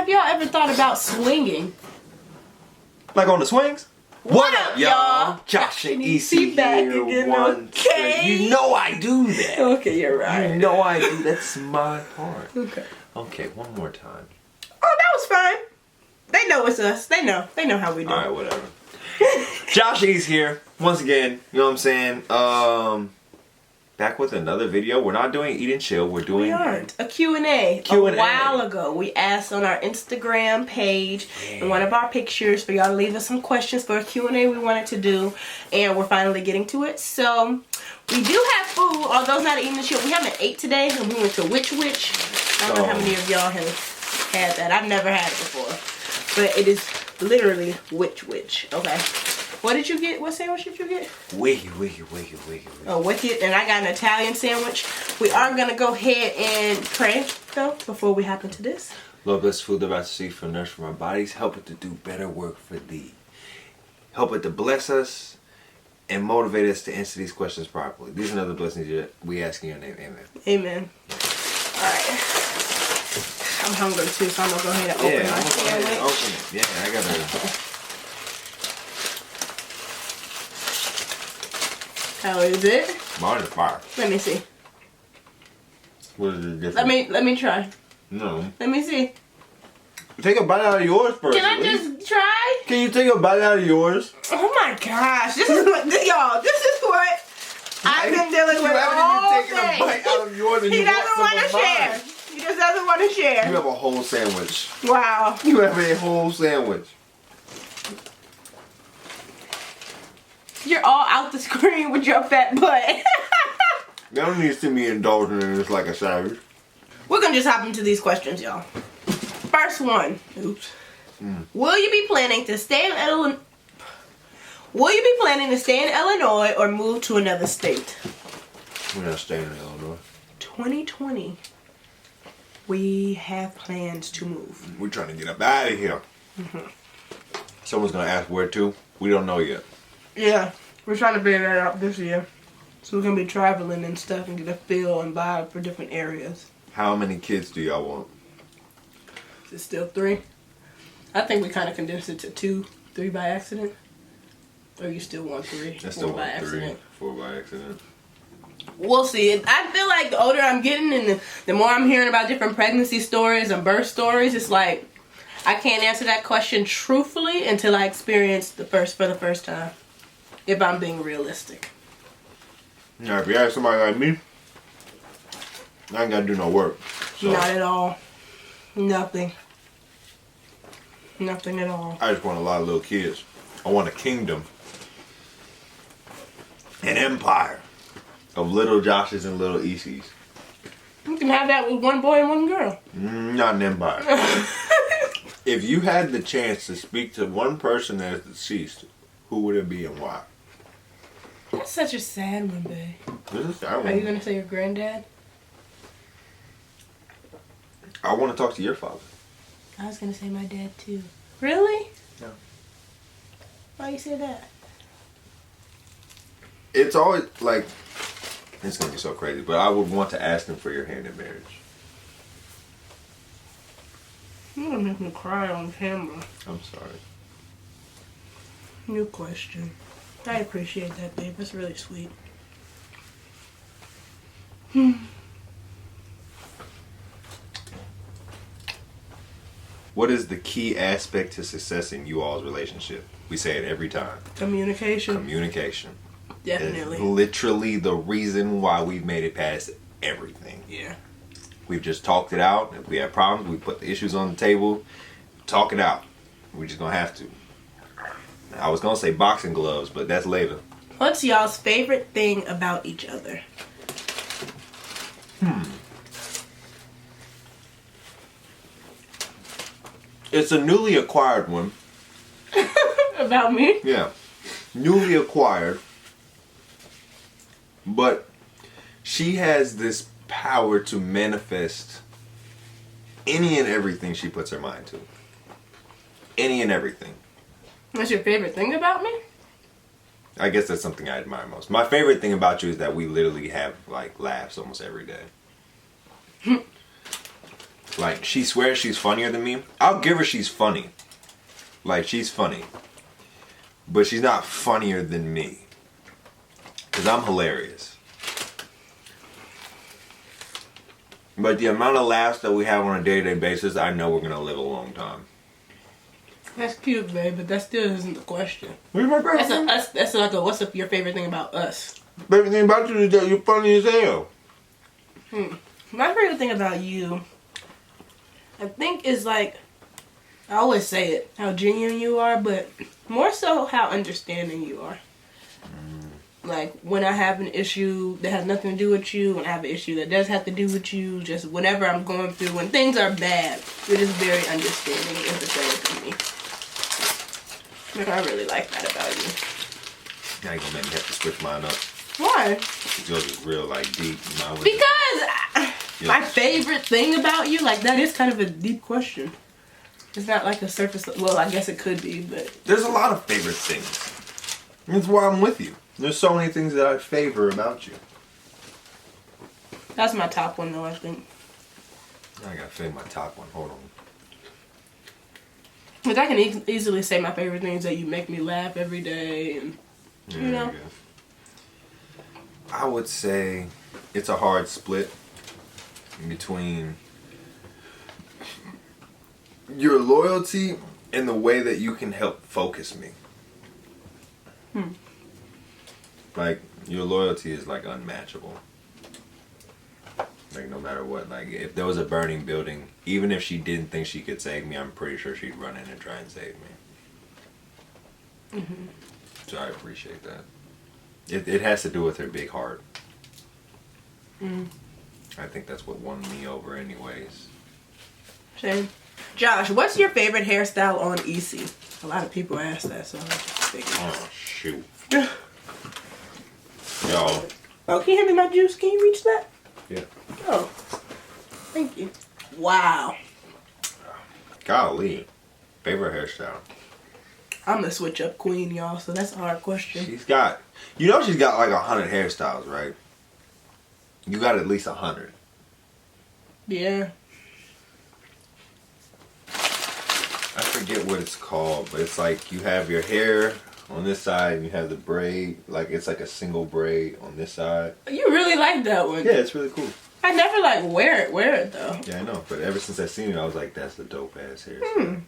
y'all ever thought about swinging? Like on the swings? What up, y'all? Josh and EC back here again, once okay? again. You know I do that. Okay, you're right. You know I do. That's my part. Okay. Okay, one more time. Oh, that was fun. They know it's us. They know. They know how we do. Alright, whatever. Josh E's here once again. You know what I'm saying? Back with another video. We're not doing Eat and Chill. We're doing We aren't. A Q&A. Q&A. A while ago, we asked on our Instagram page in one of our pictures for y'all to leave us some questions for a Q&A we wanted to do, and we're finally getting to it. So we do have food, although it's not Eating and Chill. We haven't ate today, and we went to Which Wich. I don't know how many of y'all have had that. I've never had it before, but it is literally Which Wich. Okay. What did you get? What sandwich did you get? Wiggy. Oh, Wicked. And I got an Italian sandwich. We are going to go ahead and pray, though, before we hop into this. Lord, bless food about to see for nourish from our bodies. Help it to do better work for thee. Help it to bless us and motivate us to answer these questions properly. These are other blessings we ask in your name. Amen. Amen. Alright. I'm hungry, too, so I'm going to go ahead and open my sandwich. Open it. Yeah, I got to... How is it? Mine is fire. Let me see. What is the difference? Let me try. No. Let me see. Take a bite out of yours first. Can I just try? Can you take a bite out of yours? Oh my gosh. This is what, y'all, this is what I've been dealing with all You haven't even taken day. a bite out of yours and He you doesn't want to share. mine. He just doesn't want to share. You have a whole sandwich. Wow. You have a whole sandwich. You're all out the screen with your fat butt. Y'all don't need to see me indulging in this like a savage. We're going to just hop into these questions, y'all. First one. Oops. Will you be planning to stay in Illinois? Will you be planning to stay in Illinois or move to another state? We're not staying in Illinois. 2020. We have plans to move. We're trying to get up out of here. Someone's going to ask where to. We don't know yet. Yeah, we're trying to figure that out this year. So we're going to be traveling and stuff and get a feel and vibe for different areas. How many kids do y'all want? Is it still 3? I think we kind of condensed it to 2, 3 by accident. Or you still want 3? I still 4 by want 3, accident. 4 by accident. We'll see. I feel like the older I'm getting and the more I'm hearing about different pregnancy stories and birth stories, it's like I can't answer that question truthfully until I experience for the first time. If I'm being realistic. Now, if you ask somebody like me, I ain't got to do no work. So Not at all. Nothing. Nothing at all. I just want a lot of little kids. I want a kingdom. An empire of little Joshes and little ECs. You can have that with one boy and one girl. Not an empire. If you had the chance to speak to one person that is deceased, who would it be and why? That's such a sad one, babe. This is sad Are one. you going to say your granddad? I want to talk to your father. I was going to say my dad, too. Really? Yeah. Why you say that? It's always like, it's going to be so crazy, but I would want to ask him for your hand in marriage. You're going to make me cry on camera. I'm sorry. New question. I appreciate that, babe. That's really sweet. What is the key aspect to success in you all's relationship? We say it every time. Communication. Communication. Definitely. It's literally the reason why we've made it past everything. Yeah. We've just talked it out. If we have problems, we put the issues on the table, talk it out. We're just going to have to. I was going to say boxing gloves, but that's later. What's y'all's favorite thing about each other? It's a newly acquired one. About me? Yeah. Newly acquired. But she has this power to manifest any and everything she puts her mind to. Any and everything. What's your favorite thing about me? I guess that's something I admire most. My favorite thing about you is that we literally have like laughs almost every day. Like, she swears she's funnier than me. I'll give her she's funny. Like, she's funny. But she's not funnier than me. Because I'm hilarious. But the amount of laughs that we have on a day-to-day basis, I know we're going to live a long time. That's cute, babe, but that still isn't the question. What's my favorite That's thing? a us. That's like a what's your favorite thing about us? Favorite thing about you is that you're funny as hell. My favorite thing about you, I think, is like, I always say it, how genuine you are, but more so how understanding you are. Like, when I have an issue that has nothing to do with you, when I have an issue that does have to do with you, just whatever I'm going through, when things are bad, you're just very understanding and empathetic to me. Like, I really like that about you. Now you're going to make me have to switch mine up. Why? Yours is real, like, deep. Mine was Because my favorite thing about you, like, that is kind of a deep question. It's not like a surface, well, I guess it could be, but... There's a lot of favorite things. That's why I'm with you. There's so many things that I favor about you. That's my top one, though, I think. I gotta fade my top one. Hold on. But I can easily say my favorite thing is that you make me laugh every day, and, you know. I would say it's a hard split between your loyalty and the way that you can help focus me. Like, your loyalty is like unmatchable. Like, no matter what, like, if there was a burning building, even if she didn't think she could save me, I'm pretty sure she'd run in and try and save me. So I appreciate that. It has to do with her big heart. I think that's what won me over anyways. Same. Josh, what's your favorite hairstyle on EC? A lot of people ask that, so I just figured. Oh, shoot. Yo. Oh, can you hand me my juice? Can you reach that? Yeah. Oh, thank you. Wow. Golly. Favorite hairstyle? I'm the switch up queen, y'all, so that's a hard question. She's got, you know she's got like 100 hairstyles, right? You got at least 100. Yeah. I forget what it's called, but it's like you have your hair on this side and you have the braid, like it's like a single braid on this side. You really like that one. Yeah, it's really cool. I never like wear it though. Yeah, I know, but ever since I seen it, I was like, that's the dope ass hairstyle.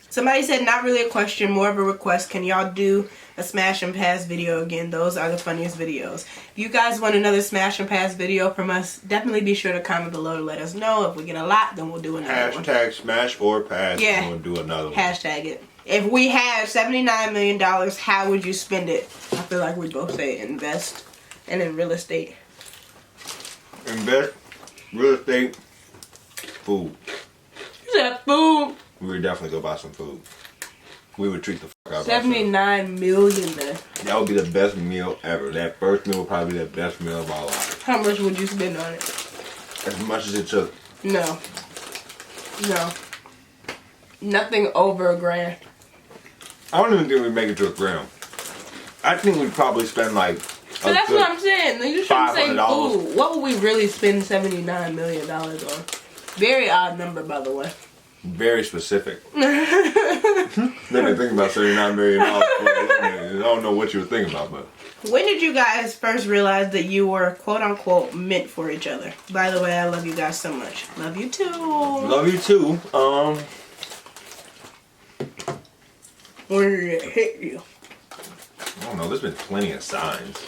Somebody said, not really a question, more of a request. Can y'all do a Smash and Pass video again? Those are the funniest videos. If you guys want another Smash and Pass video from us, definitely be sure to comment below to let us know. If we get a lot, then we'll do another one. Hashtag smash or pass. Yeah. And we'll do another one. Hashtag it. If we had $79 million, how would you spend it? I feel like we both say invest and in real estate. Invest, real estate, food. You said food. We would definitely go buy some food. We would treat the fuck out of ourselves. 79 million then. That would be the best meal ever. That first meal would probably be the best meal of our life. How much would you spend on it? As much as it took. No. No. Nothing over $1,000. I don't even think we'd make it to $1,000. I think we'd probably spend like So that's what I'm saying. You shouldn't say $500. food. What would we really spend $79 million on? Very odd number, by the way. very specific. Let me think about $79 million. I don't know what you were thinking about, but. When did you guys first realize that you were quote unquote meant for each other? By the way, I love you guys so much. Love you too. Love you too. When did it hit you? I don't know. There's been plenty of signs.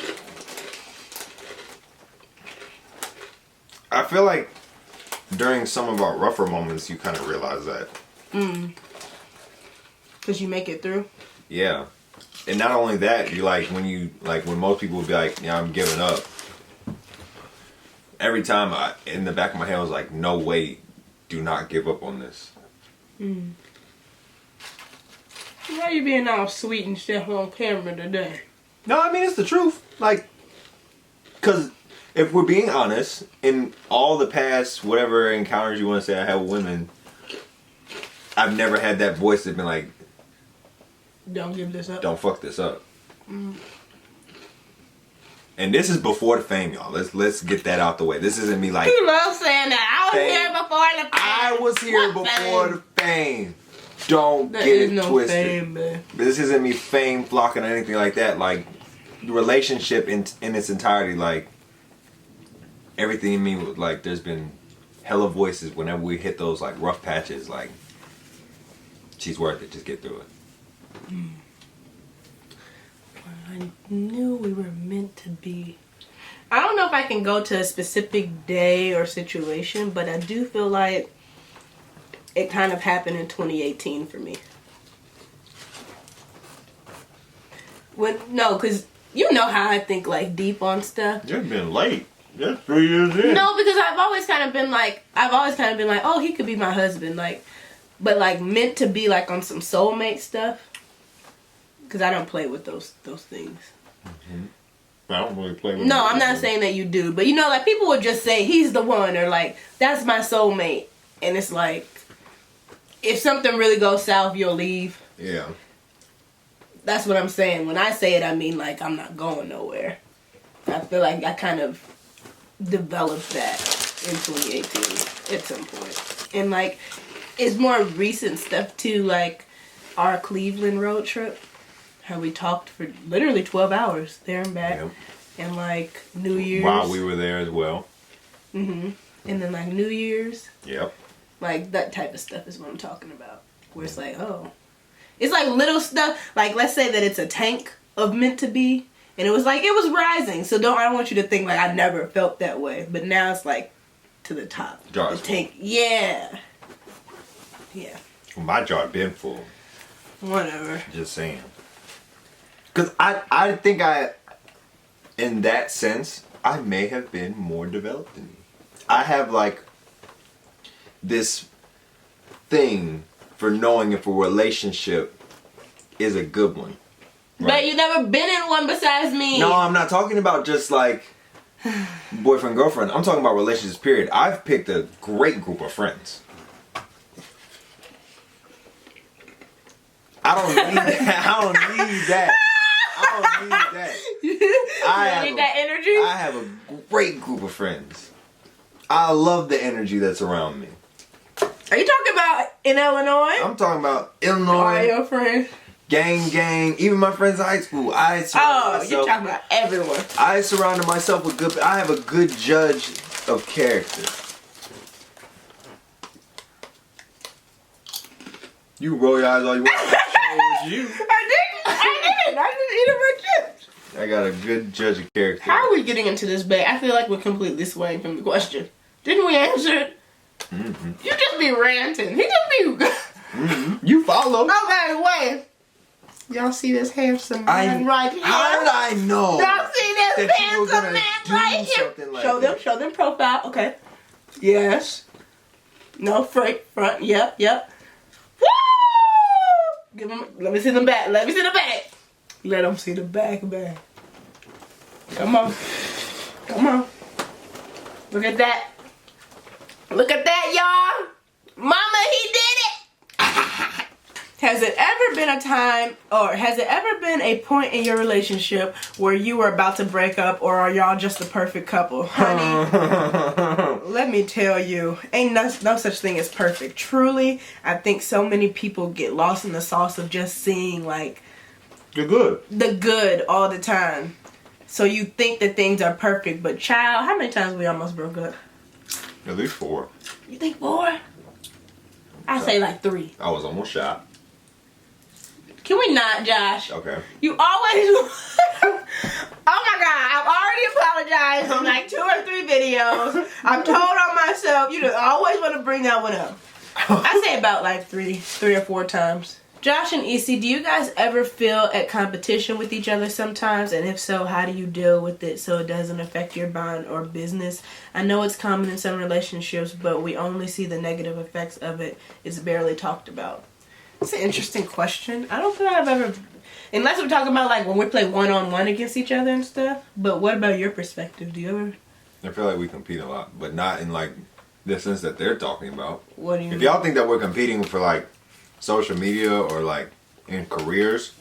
I feel like during some of our rougher moments, you kind of realize that. Cause you make it through. Yeah. And not only that, you like when most people would be like, yeah, I'm giving up. Every time in the back of my head I was like, no way, do not give up on this. Why are you being all sweet and stuff on camera today? No, I mean, it's the truth. Like, because if we're being honest, in all the past, whatever encounters you want to say I have with women, I've never had that voice that's been like, don't give this up. don't fuck this up. And this is before the fame, y'all. Let's get that out the way. This isn't me like, You love saying that. I was fame. here before the fame. I was here What before fame? the fame. Don't There get is it no twisted. fame, man. This isn't me fame flocking or anything like that. Like, the relationship in its entirety, like, everything in me was like, there's been hella voices whenever we hit those like rough patches. Like, she's worth it. Just get through it. I knew we were meant to be. I don't know if I can go to a specific day or situation, but I do feel like it kind of happened in 2018 for me. No, because you know how I think like deep on stuff. You've been late. That's 3 years in. No, because I've always kind of been like, oh, he could be my husband, like, but like meant to be like on some soulmate stuff. Because I don't play with those things. Mm-hmm. I don't really play with No, I'm not saying that you do, but you know, like people would just say he's the one, or like that's my soulmate, and it's like if something really goes south, you'll leave. Yeah. That's what I'm saying. When I say it, I mean like I'm not going nowhere. I feel like I kind of developed that in 2018 at some point, and like it's more recent stuff too, like our Cleveland road trip. How we talked for literally 12 hours there and back. Yep. And like New Year's. While we were there as well. And then like New Year's. Yep. Like that type of stuff is what I'm talking about. Where it's like, oh. It's like little stuff. Like let's say that it's a tank of meant to be. And it was rising. So I don't want you to think like I never felt that way. But now it's like to the top. Jar's the tank. Yeah. Yeah. Well, my jar been full. Whatever. Just saying. Because I think in that sense, I may have been more developed than you. I have like this thing for knowing if a relationship is a good one. But you never been in one besides me. No, I'm not talking about just like boyfriend, girlfriend. I'm talking about relationships, period. I've picked a great group of friends. I don't need that. I don't need that. You need that energy? I have a great group of friends. I love the energy that's around me. Are you talking about in Illinois? I'm talking about Or Illinois, your friends? gang, even my friends in high school. You're talking about everyone. I surrounded myself with good. I have a good judge of character. You roll your eyes all you want. It was you. I didn't eat a chips. I got a good judge of character. How are we getting into this bait? I feel like we're completely swaying from the question. Didn't we answer it? Mm-hmm. You just be ranting. He just be... Mm-hmm. You follow. Okay, wait. Y'all see this handsome man right here? How did I know Y'all see this that you were handsome gonna man do right here? something like that? Show them profile. Okay. Yes. No, front. Yep. Woo! Give them. Let me see the back. Let them see the back. Come on. Look at that. Y'all. Mama, he did it. Has it ever been a time, or has it ever been a point in your relationship where you were about to break up, or are y'all just the perfect couple? Honey, let me tell you, ain't no such thing as perfect. Truly, I think so many people get lost in the sauce of just seeing like You're good. the good all the time. So you think that things are perfect, but child, how many times we almost broke up? At least 4. You think 4? I say like 3. I was almost shot. Can we not, Josh? Okay. You always... oh my God, I've already apologized in like 2 or 3 videos. I've told on myself, you just always want to bring that one up. I say about like 3 or 4 times. Josh and Issy, do you guys ever feel at competition with each other sometimes? And if so, how do you deal with it so it doesn't affect your bond or business? I know it's common in some relationships, but we only see the negative effects of it. It's barely talked about. It's an interesting question. I don't feel like I've ever... Unless we're talking about like when we play one-on-one against each other and stuff. But what about your perspective? Do you ever... I feel like we compete a lot, but not in like the sense that they're talking about. What do you If mean? y'all think that we're competing for like social media or like in careers,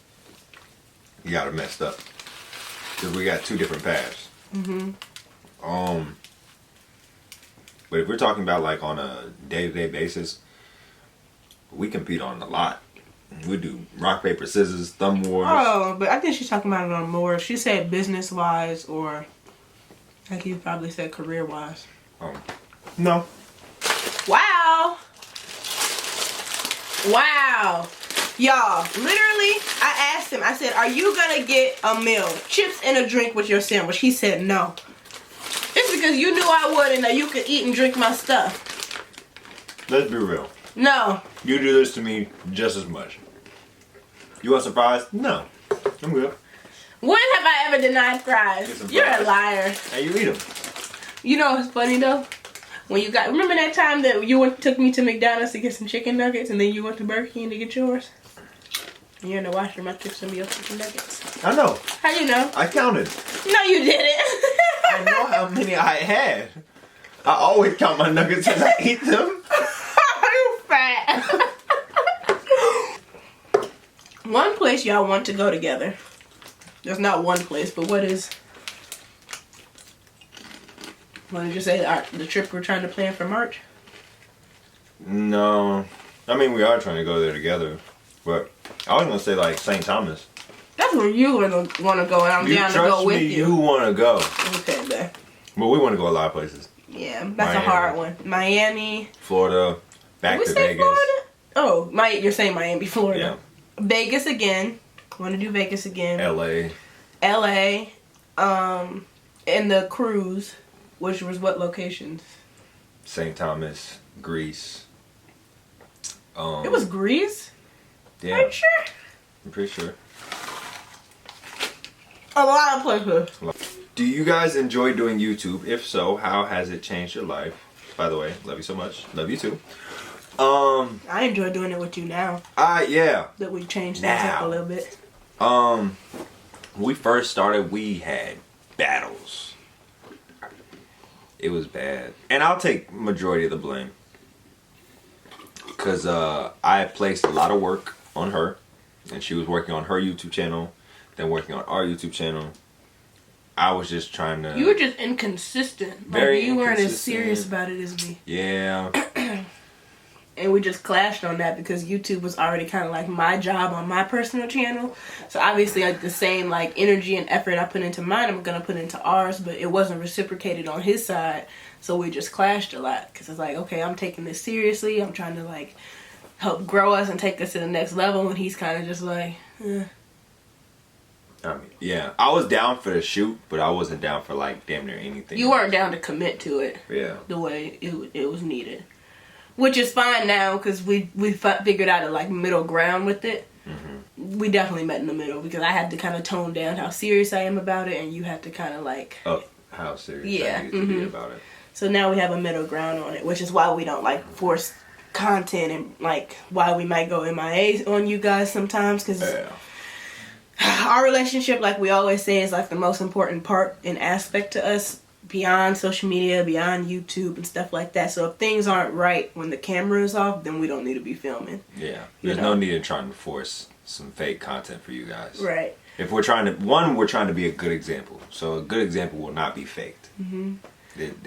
you got it messed up. Because we got 2 different paths. But if we're talking about like on a day-to-day basis, we compete on a lot. We do rock, paper, scissors, thumb wars. Oh, but I think she's talking about it on more. She said business-wise or, like you probably said, career-wise. No. Wow. Wow. Y'all, literally, I asked him, I said, are you going to get a meal, chips and a drink with your sandwich? He said no. It's because you knew I would and that you could eat and drink my stuff. Let's be real. No. You do this to me just as much. You want some fries? No. I'm good. When have I ever denied fries? You're a liar. And you eat them. You know what's funny though? When you got, remember that time that you took me to McDonald's to get some chicken nuggets and then you went to Burger King to get yours? And you're in the washroom, I took some of your chicken nuggets. I know. How you know? I counted. No, you didn't. I know how many I had. I always count my nuggets as I eat them. You fat. One place y'all want to go together. There's not one place, but what is... What did you say? The trip we're trying to plan for March? No. I mean, we are trying to go there together. But I was going to say, like, St. Thomas. That's where you want to go, and I'm down to go with you. You want to go. Okay, babe. But we want to go a lot of places. Yeah, that's Miami. A hard one. Miami. Florida. Back to Vegas. Florida? Oh, you're saying Miami, Florida. Yeah. Vegas again. Want to do Vegas again. LA. And the cruise, which was what locations? St. Thomas, Greece. It was Greece? Yeah. Are you sure? I'm pretty sure. A lot of places. Do you guys enjoy doing YouTube? If so, how has it changed your life? By the way, love you so much. Love you too. I enjoy doing it with you now. Yeah. That we changed things up a little bit. When we first started, we had battles. It was bad. And I'll take majority of the blame. Because I placed a lot of work on her. And she was working on her YouTube channel. Then working on our YouTube channel. I was just trying to... You were just inconsistent. Very you weren't inconsistent. as serious about it as me. Yeah. And we just clashed on that because YouTube was already kind of like my job on my personal channel. So obviously like the same like energy and effort I put into mine, I'm going to put into ours. But it wasn't reciprocated on his side. So we just clashed a lot. Because it's like, okay, I'm taking this seriously. I'm trying to like help grow us and take us to the next level. And he's kind of just like, eh. I mean, yeah. I was down for the shoot, but I wasn't down for like damn near anything. You weren't down to commit to it. Yeah. The way it was needed. Which is fine now because we figured out a like middle ground with it. Mm-hmm. We definitely met in the middle because I had to kind of tone down how serious I am about it, and you had to kind of like how serious I need to be about it. So now we have a middle ground on it, which is why we don't like force content and like why we might go MIA on you guys sometimes because our relationship, like we always say, is like the most important part and aspect to us. Beyond social media, beyond YouTube and stuff like that. So if things aren't right when the camera is off, then we don't need to be filming. Yeah. There's no need in trying to force some fake content for you guys. Right. If we're trying to, we're trying to be a good example. So a good example will not be faked. Mm-hmm.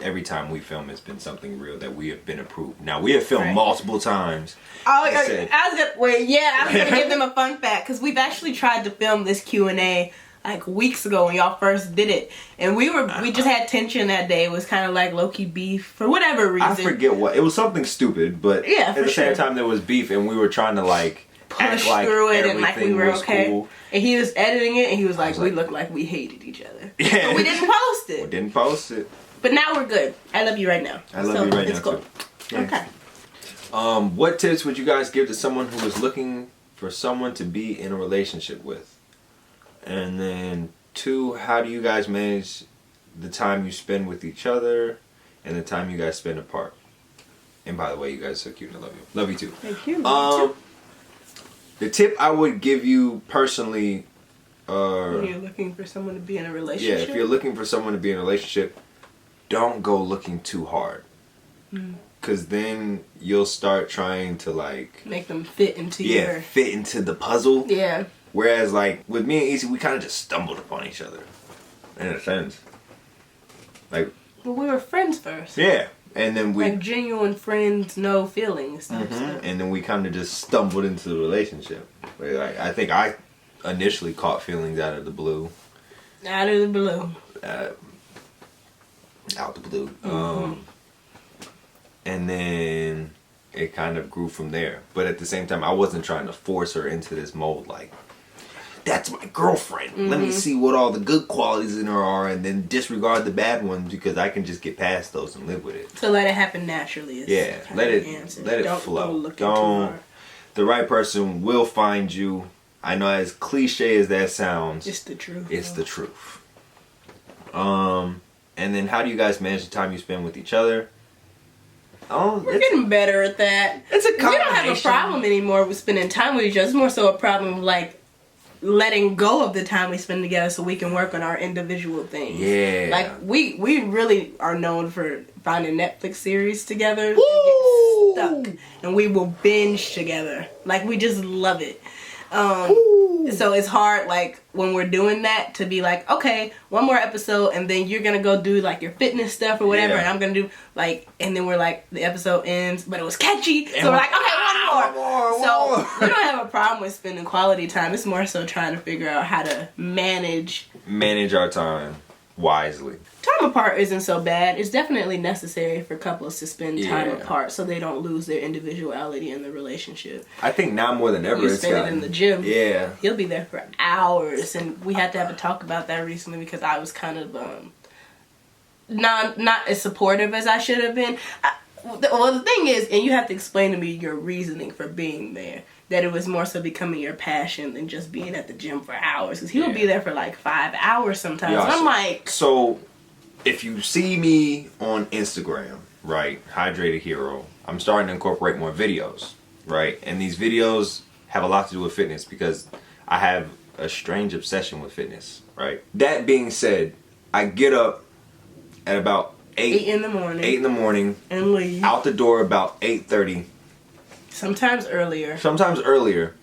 Every time we film, it's been something real that we have been approved. Now, we have filmed multiple times. I was going to give them a fun fact because we've actually tried to film this Q&A like weeks ago when y'all first did it, and we just had tension that day. It was kind of like low-key beef for whatever reason. I forget what it was, something stupid, but at the same time there was beef, and we were trying to like push like through it and like we were okay. Cool. And he was editing it, and he was like, "We look like we hated each other." Yeah, but we didn't post it. We didn't post it. But now we're good. I love you right now. I love you right now cool. too. Yeah. Okay. What tips would you guys give to someone who is looking for someone to be in a relationship with? And then 2, how do you guys manage the time you spend with each other and the time you guys spend apart? And by the way, you guys are so cute and I love you. Love you too. Thank you. The tip I would give you personally, when you're looking for someone to be in a relationship. Yeah, if you're looking for someone to be in a relationship, don't go looking too hard. Because then you'll start trying to like make them fit into fit into the puzzle. Yeah. Whereas, like, with me and Easy, we kind of just stumbled upon each other. In a sense. Like... But we were friends first. Yeah. And then we, like genuine friends, no feelings. Type stuff. and then we kind of just stumbled into the relationship. Like, I think I initially caught feelings out of the blue. Out of the blue. Out the blue. And then it kind of grew from there. But at the same time, I wasn't trying to force her into this mold. Like, that's my girlfriend. Let me see what all the good qualities in her are, and then disregard the bad ones, because I can just get past those and live with it. So let it happen naturally. Yeah, let it flow. Don't look too hard. The right person will find you. I know, as cliche as that sounds, It's the truth. it's the truth. And then how do you guys manage the time you spend with each other? We're getting better at that. It's a We don't have a combination. problem anymore with spending time with each other. It's more so a problem of like letting go of the time we spend together so we can work on our individual things. Yeah. Like we really are known for finding Netflix series together. Woo! And get stuck. And we will binge together. Like we just love it. So it's hard, like, when we're doing that, to be like, okay, one more episode, and then you're gonna go do, like, your fitness stuff or whatever, Yeah. and I'm gonna do, like, and then we're like, the episode ends, but it was catchy, And so we're like, okay, one more. One So more. we don't have a problem with spending quality time. It's more so trying to figure out how to manage. Manage our time wisely. Time apart isn't so bad. It's definitely necessary for couples to spend time Yeah. apart so they don't lose their individuality in the relationship. I think now more than ever, You it's spend it in the gym. Yeah. He'll be there for hours, and we had to have a talk about that recently because I was kind of not as supportive as I should have been. Well, the thing is, and you have to explain to me your reasoning for being there, that it was more so becoming your passion than just being at the gym for hours, because he would be there for like 5 hours sometimes. Yeah, and I'm so- like, So, if you see me on Instagram, right, Hydrated Hero, I'm starting to incorporate more videos, right? And these videos have a lot to do with fitness because I have a strange obsession with fitness, right? That being said, I get up at about 8 in the morning 8 in the morning, and leave. out the door about 8:30, Sometimes earlier. sometimes earlier.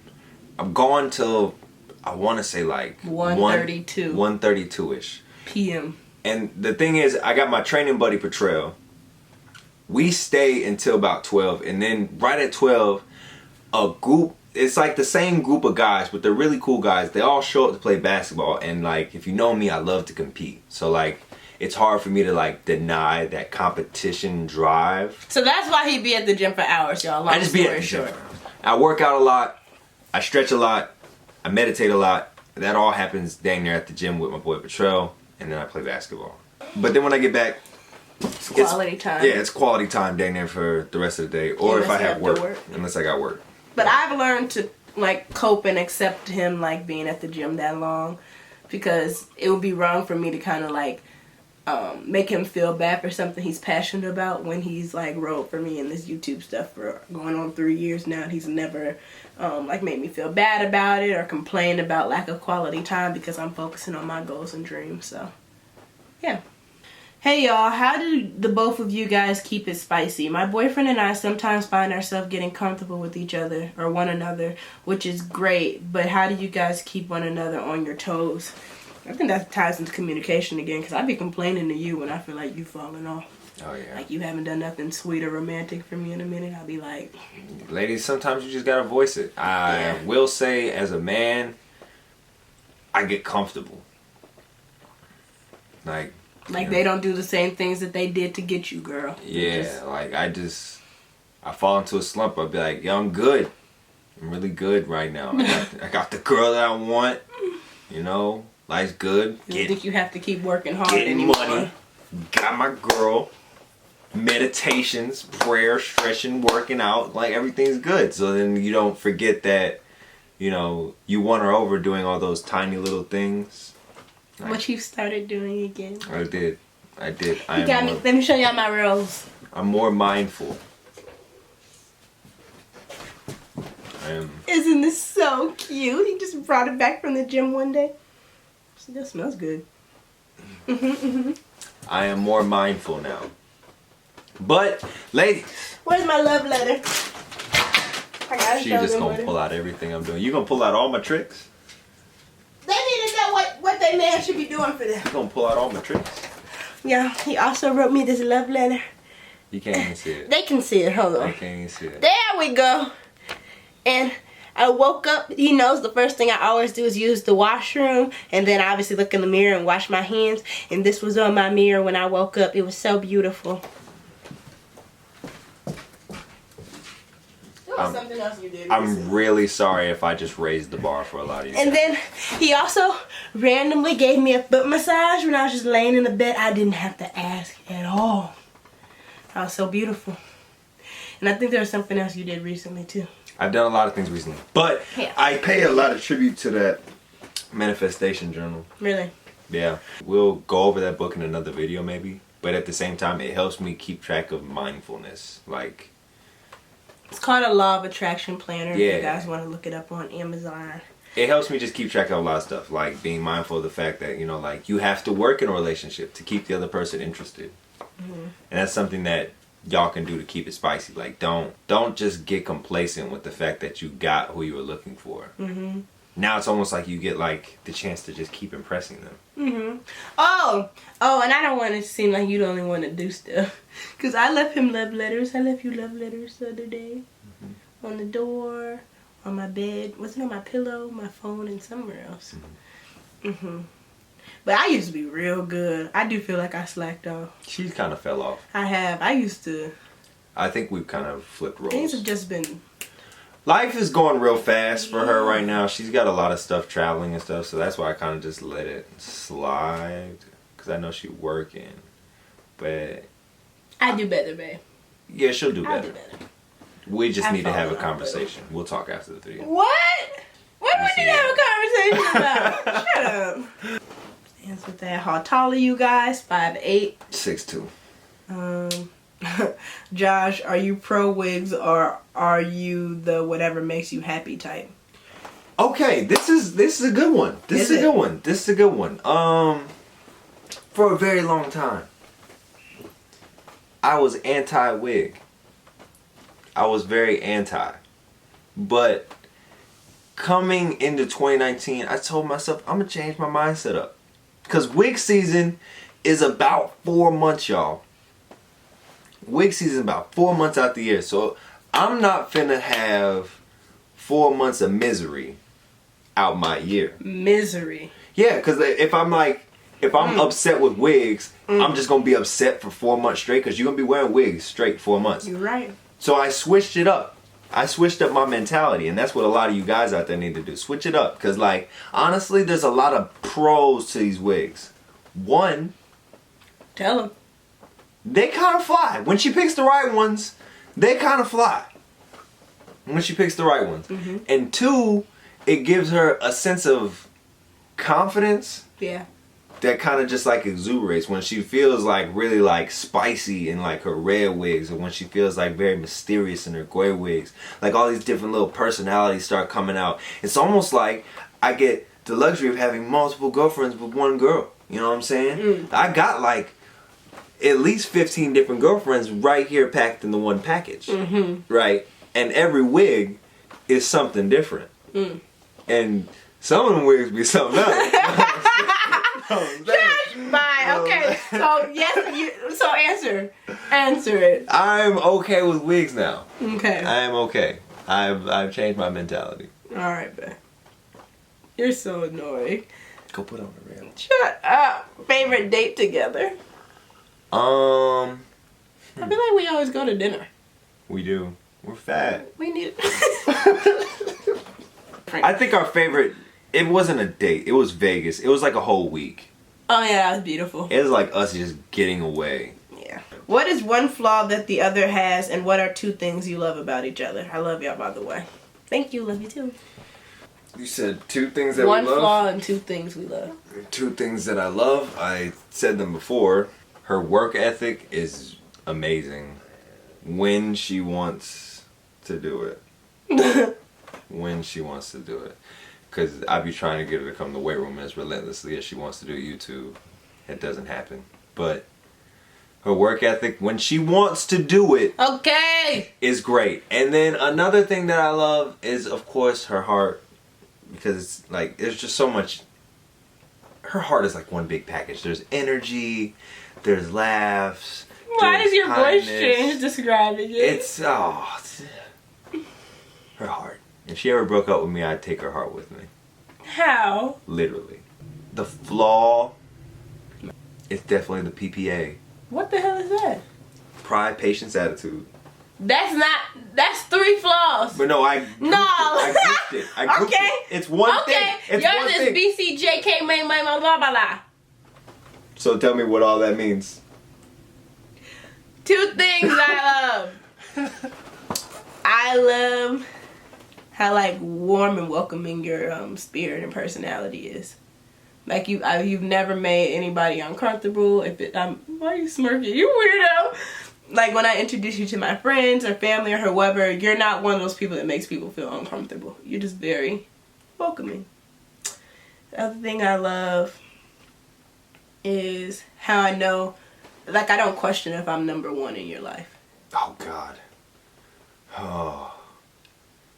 I'm gone till, I want to say like 1:32. 1:32ish. PM. And the thing is, I got my training buddy Patrell. We stay until about 12, and then right at 12, a group, it's like the same group of guys, but they're really cool guys. They all show up to play basketball, and like, if you know me, I love to compete. So like, it's hard for me to like deny that competition drive. So that's why he'd be at the gym for hours, y'all. Long I just be story at the gym. short. I work out a lot, I stretch a lot, I meditate a lot. That all happens dang near at the gym with my boy Patrell, and then I play basketball. But then when I get back, It's quality time. yeah, it's quality time dang near for the rest of the day, or if Unless I you have have to work, work. unless I got work. But I've learned to like cope and accept him like being at the gym that long, because it would be wrong for me to kind of like make him feel bad for something he's passionate about when he's like rode for me in this YouTube stuff for going on 3 years now, and he's never like made me feel bad about it or complain about lack of quality time because I'm focusing on my goals and dreams. So yeah. Hey y'all, how do the both of you guys keep it spicy? My boyfriend and I sometimes find ourselves getting comfortable with each other or one another, which is great, but how do you guys keep one another on your toes? I think that ties into communication again, because I'd be complaining to you when I feel like you falling off. Oh yeah. Like you haven't done nothing sweet or romantic for me in a minute. I'll be like, Ladies, sometimes you just gotta voice it. I will say, as a man, I get comfortable. Like they don't do the same things that they did to get you, girl. yeah, like I fall into a slump. I'll be like, yo, I'm good. I'm really good right now. I got the girl that I want. You know, life's good. You don't think you have to keep working hard Getting anymore. money. Got my girl. Meditations, prayer, stretching, working out. Like, everything's good. So then you don't forget that, you know, you won her over doing all those tiny little things. What you've started doing again. I did. You got me. Let me show y'all my rolls. I'm more mindful. I am. Isn't this so cute? He just brought it back from the gym one day. That smells good. I am more mindful now. But, ladies, Where's my love letter? I gotta she show just them gonna pull out everything I'm doing. You gonna pull out all my tricks? They need to know what they man should be doing for them. You gonna pull out all my tricks? Yeah, he also wrote me this love letter. You can't even see it. They can see it. Hold on. I can't even see it. There we go. And I woke up. He knows the first thing I always do is use the washroom. And then I obviously look in the mirror and wash my hands. And this was on my mirror when I woke up. It was so beautiful. Something else you did. I'm really sorry if I just raised the bar for a lot of you. And then he also randomly gave me a foot massage when I was just laying in the bed. I didn't have to ask at all. That was so beautiful. And I think there was something else you did recently too. I've done a lot of things recently, but Yeah. I pay a lot of tribute to that manifestation journal. Really? Yeah, we'll go over that book in another video maybe, but at the same time it helps me keep track of mindfulness. Like, It's called a Law of Attraction Planner. If Yeah. you guys want to look it up on Amazon. it helps me just keep track of a lot of stuff, like being mindful of the fact that, you know, like you have to work in a relationship to keep the other person interested. And that's something that y'all can do to keep it spicy. Like, don't just get complacent with the fact that you got who you were looking for. Now it's almost like you get like the chance to just keep impressing them. Oh, and I don't want it to seem like you the only one to do stuff. Because I left him love letters. I left you love letters the other day. On the door, on my bed. Was it on my pillow, my phone, and somewhere else? But I used to be real good. I do feel like I slacked off. She's kind of fell off. I have. I used to. I think we've kind of flipped roles. Things have just been. Life is going real fast for her right now. She's got a lot of stuff traveling and stuff, so that's why I kind of just let it slide. Because I know she's working. But I do better, babe. yeah, she'll do I better. do better. We just I need to have a follow up, conversation. We'll talk after the video. What? What do we see need to have a conversation about? Shut up. Answer that. How tall are you guys? 5'8". 6'2". Josh, are you pro wigs or are you the whatever makes you happy type? Okay, this is a good one. This is a good one. This is a good one. For a very long time, I was anti-wig. I was very anti. But coming into 2019, I told myself I'm gonna change my mindset up. Cause wig season is about 4 months, y'all. Wig season is about 4 months out the year. So I'm not finna have 4 months of misery out my year. Misery. Yeah, because if I'm upset with wigs, I'm just going to be upset for 4 months straight because you're going to be wearing wigs straight 4 months. You're right. So I switched it up. I switched up my mentality, and that's what a lot of you guys out there need to do. Switch it up, because like, honestly, there's a lot of pros to these wigs. One, Tell him. they kind of fly. When she picks the right ones, they kind of fly. When she picks the right ones. And two, it gives her a sense of confidence Yeah. that kind of just like exuberates when she feels like really like spicy in like her red wigs, or when she feels like very mysterious in her gray wigs. Like all these different little personalities start coming out. It's almost like I get the luxury of having multiple girlfriends with one girl. You know what I'm saying? I got like at least 15 different girlfriends right here packed in the one package. Right? And every wig is something different. And some of them wigs be something else. Bye. Okay. So yes, so answer it. I'm okay with wigs now. Okay. I am okay. I've changed my mentality. All right, babe. You're so annoying. Go put on the rail. Shut up. Favorite date together? I I feel like we always go to dinner. We do. We're fat. We need. I think our favorite. It wasn't a date. It was Vegas. It was like a whole week. Oh yeah, that was beautiful. It was like us just getting away. Yeah. What is one flaw that the other has, and what are two things you love about each other? I love y'all, by the way. Thank you. Love you too. You said two things that One we love. flaw and two things we love. Two things that I love. I said them before. Her work ethic is amazing. When she wants to do it. When she wants to do it. Because I be trying to get her to come to the weight room as relentlessly as she wants to do YouTube. It doesn't happen. But her work ethic, when she wants to do it, Okay. is great. And then another thing that I love is, of course, her heart. Because it's like, there's just so much. Her heart is like one big package. There's energy, there's laughs, Why does your voice kindness. change describing it? It's her heart. If she ever broke up with me, I'd take her heart with me. How? Literally. The flaw is definitely the PPA. What the hell is that? Pride, patience, attitude. That's 3 flaws. But no, I grouped it. I grouped Okay. it. It's one thing. It's yours one is thing. BCJK, blah, blah, blah. So tell me what all that means. 2 things I love. I love how like warm and welcoming your spirit and personality is. Like you've never made anybody uncomfortable. Why are you smirking? You weirdo. Like when I introduce you to my friends or family or whoever, you're not one of those people that makes people feel uncomfortable. You're just very welcoming. The other thing I love is how I know, like I don't question if I'm number 1 in your life. Oh God. Oh.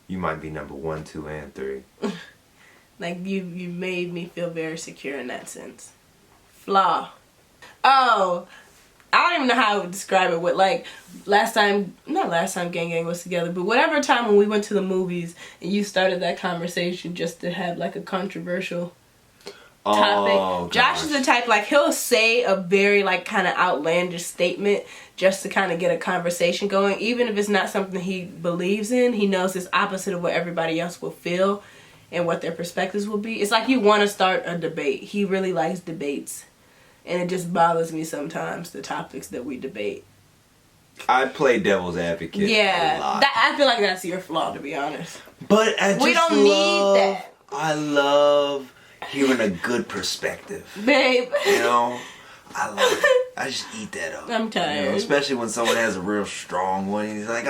You might be number 1, 2, and 3. Like you made me feel very secure in that sense. Flaw. Oh, I don't even know how I would describe it. With like not last time Gang was together, but whatever time when we went to the movies and you started that conversation just to have like a controversial topic. Oh, Josh is the type, like he'll say a very like kind of outlandish statement just to kind of get a conversation going, even if it's not something he believes in. He knows it's opposite of what everybody else will feel and what their perspectives will be. It's like you want to start a debate. He really likes debates, and it just bothers me sometimes, the topics that we debate. I play devil's advocate. Yeah, a lot. I feel like that's your flaw, to be honest. But We don't need that. I love hearing a good perspective. Babe. You know, I love it. I just eat that up. I'm tired. You know, especially when someone has a real strong one. He's like,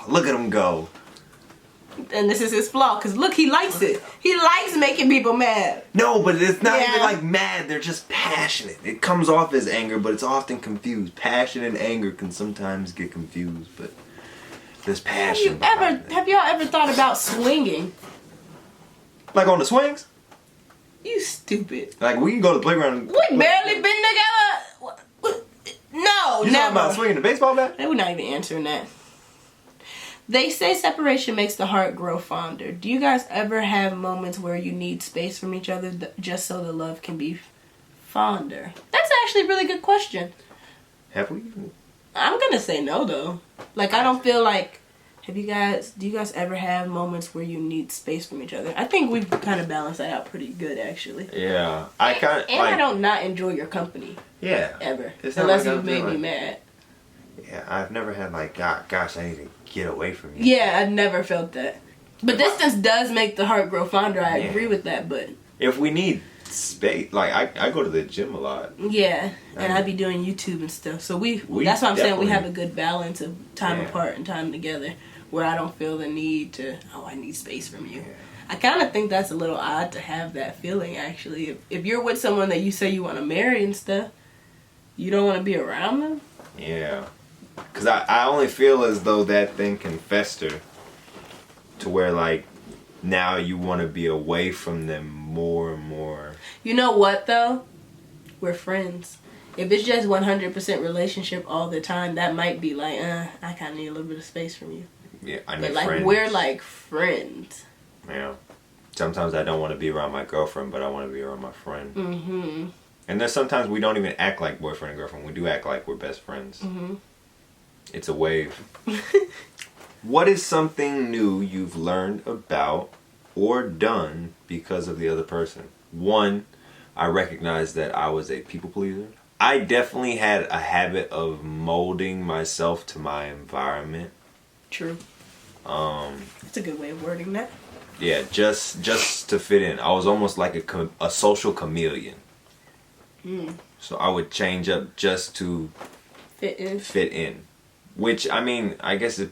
look at him go. And this is his flaw, because look, he likes it. He likes making people mad. No, but it's not even Yeah. like mad. They're just passionate. It comes off as anger, but it's often confused. Passion and anger can sometimes get confused, but there's passion. Have y'all ever thought about swinging? Like on the swings? You stupid. Like we can go to the playground. We barely been together. No, You talking never. about swinging the baseball bat? We're not even answering that. They say separation makes the heart grow fonder. Do you guys ever have moments where you need space from each other just so the love can be fonder? That's actually a really good question. Have we? I'm gonna say no though. Like I don't feel like. Do you guys ever have moments where you need space from each other? I think we've kind of balanced that out pretty good actually. Yeah, I kind of. And like, I don't not enjoy your company Yeah. ever, It's not unless like you I'm made doing me like- mad. Yeah, I've never had like, gosh, I need to get away from you. Yeah, I've never felt that. But distance does make the heart grow fonder. I Yeah. agree with that, but If we need space, like I go to the gym a lot. yeah, and I- I be doing YouTube and stuff. So We that's why I'm saying we definitely- have a good balance of time Yeah. apart and time together, where I don't feel the need to, I need space from you. Yeah. I kind of think that's a little odd to have that feeling, actually. If you're with someone that you say you want to marry and stuff, you don't want to be around them? Yeah. Because I only feel as though that thing can fester to where, like, now you want to be away from them more and more. You know what, though? We're friends. If it's just 100% relationship all the time, that might be like, I kind of need a little bit of space from you. Yeah, I need But, like, friends. we're, like, friends. Yeah. Sometimes I don't want to be around my girlfriend, but I want to be around my friend. Mm-hmm. And there's sometimes we don't even act like boyfriend and girlfriend. We do act like we're best friends. Mm-hmm. It's a wave. What is something new you've learned about or done because of the other person? One, I recognized that I was a people pleaser. I definitely had a habit of molding myself to my environment. True. That's a good way of wording that. Yeah, just to fit in. I was almost like a social chameleon. So I would change up just to Fit in. Which, I mean, I guess it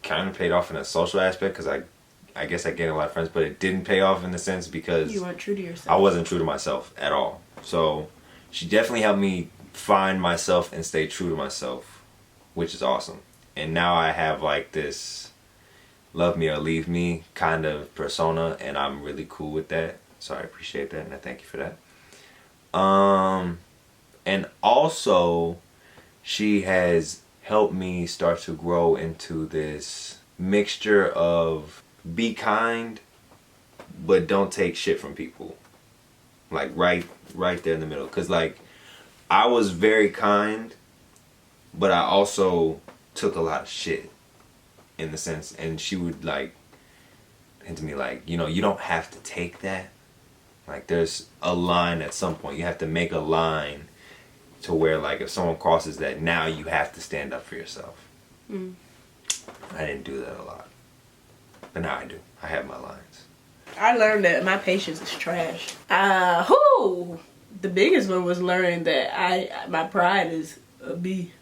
kind of paid off in a social aspect because I guess I gained a lot of friends, but it didn't pay off in the sense because You weren't true to yourself. I wasn't true to myself at all. So she definitely helped me find myself and stay true to myself, which is awesome. And now I have like this love me or leave me kind of persona, and I'm really cool with that. So I appreciate that, and I thank you for that. And also she has helped me start to grow into this mixture of be kind, but don't take shit from people. Like right there in the middle. Cause like I was very kind, but I also took a lot of shit in the sense, and she would like hint to me like, you know, you don't have to take that. Like there's a line at some point. You have to make a line to where like if someone crosses that, now you have to stand up for yourself. I didn't do that a lot. But now I do. I have my lines. I learned that my patience is trash. The biggest one was learning that my pride is a B.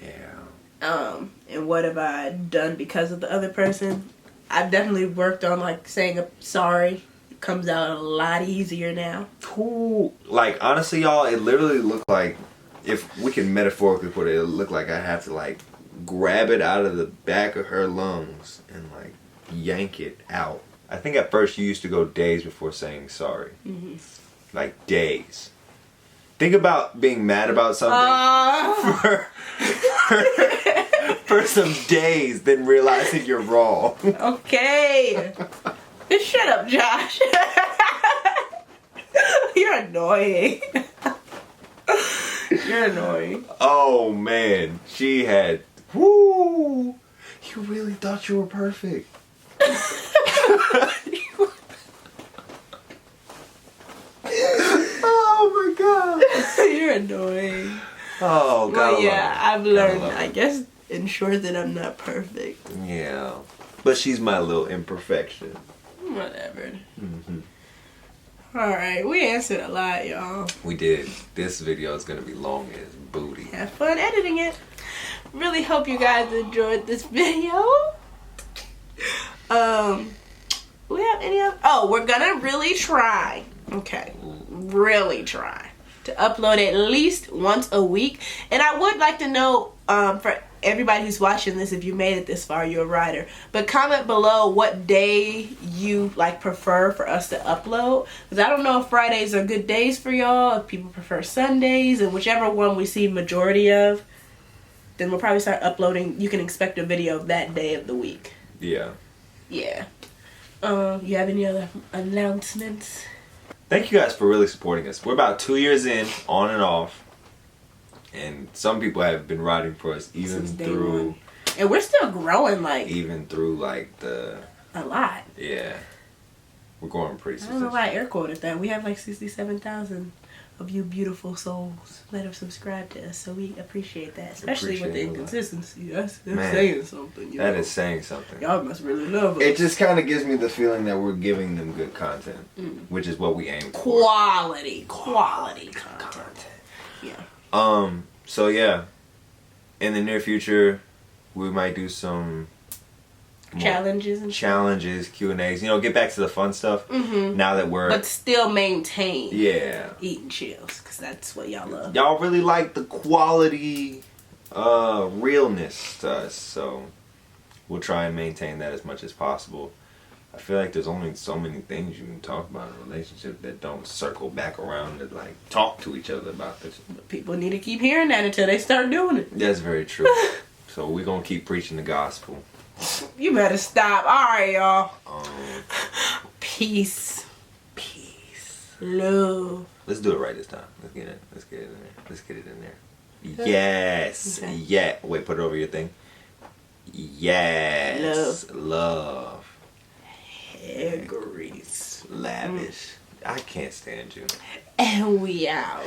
Yeah. And what have I done because of the other person? I've definitely worked on like saying sorry. It comes out a lot easier now. Cool. Like honestly, y'all, it literally looked like, if we can metaphorically put it, it looked like I had to like grab it out of the back of her lungs and like yank it out. I think at first you used to go days before saying sorry. Like days. Think about being mad about something for some days, then realizing you're wrong. Okay. Just shut up, Josh. You're annoying. You're annoying. Oh man, she had. Woo! You really thought you were perfect. Oh my god. You're annoying. Oh god. Well, yeah, I've learned, I guess, in short, that I'm not perfect. Yeah. But she's my little imperfection. Whatever. Alright, we answered a lot, y'all. We did. This video is gonna be long as booty. Have fun editing it. Really hope you guys enjoyed this video. We have any other? Oh, we're gonna really try. Okay. Really try to upload at least once a week. And I would like to know, for everybody who's watching this, if you made it this far, you're a writer, but comment below what day you like prefer for us to upload, because I don't know if Fridays are good days for y'all, if people prefer Sundays, and whichever one we see majority of, then we'll probably start uploading. You can expect a video of that day of the week. Yeah. You have any other announcements? Thank you guys for really supporting us. We're about 2 years in, on and off. And some people have been riding for us even through. And we're still growing, like. Even through, like, the. A lot. Yeah. We're going pretty I don't know why I air quoted that. We have like 67,000 of you beautiful souls that have subscribed to us. So we appreciate that. Especially with the inconsistency. That's saying something. That is saying something. Y'all must really love us. It just kind of gives me the feeling that we're giving them good content. Which is what we aim for. Quality content. Yeah. So yeah, in the near future, we might do some challenges, Q&As. You know, get back to the fun stuff. Now that we're, but still maintain. Yeah. Eating chills, because that's what y'all love. Y'all really like the quality, realness to us. So we'll try and maintain that as much as possible. I feel like there's only so many things you can talk about in a relationship that don't circle back around and like talk to each other about this. But people need to keep hearing that until they start doing it. That's very true. So we're gonna keep preaching the gospel. You better stop. Alright, y'all. Peace. Love. Let's do it right this time. Let's get it in there. Yes. Okay. Yeah. Wait, put it over your thing. Yes. Love. Hair grease. Lavish. I can't stand you. And we out.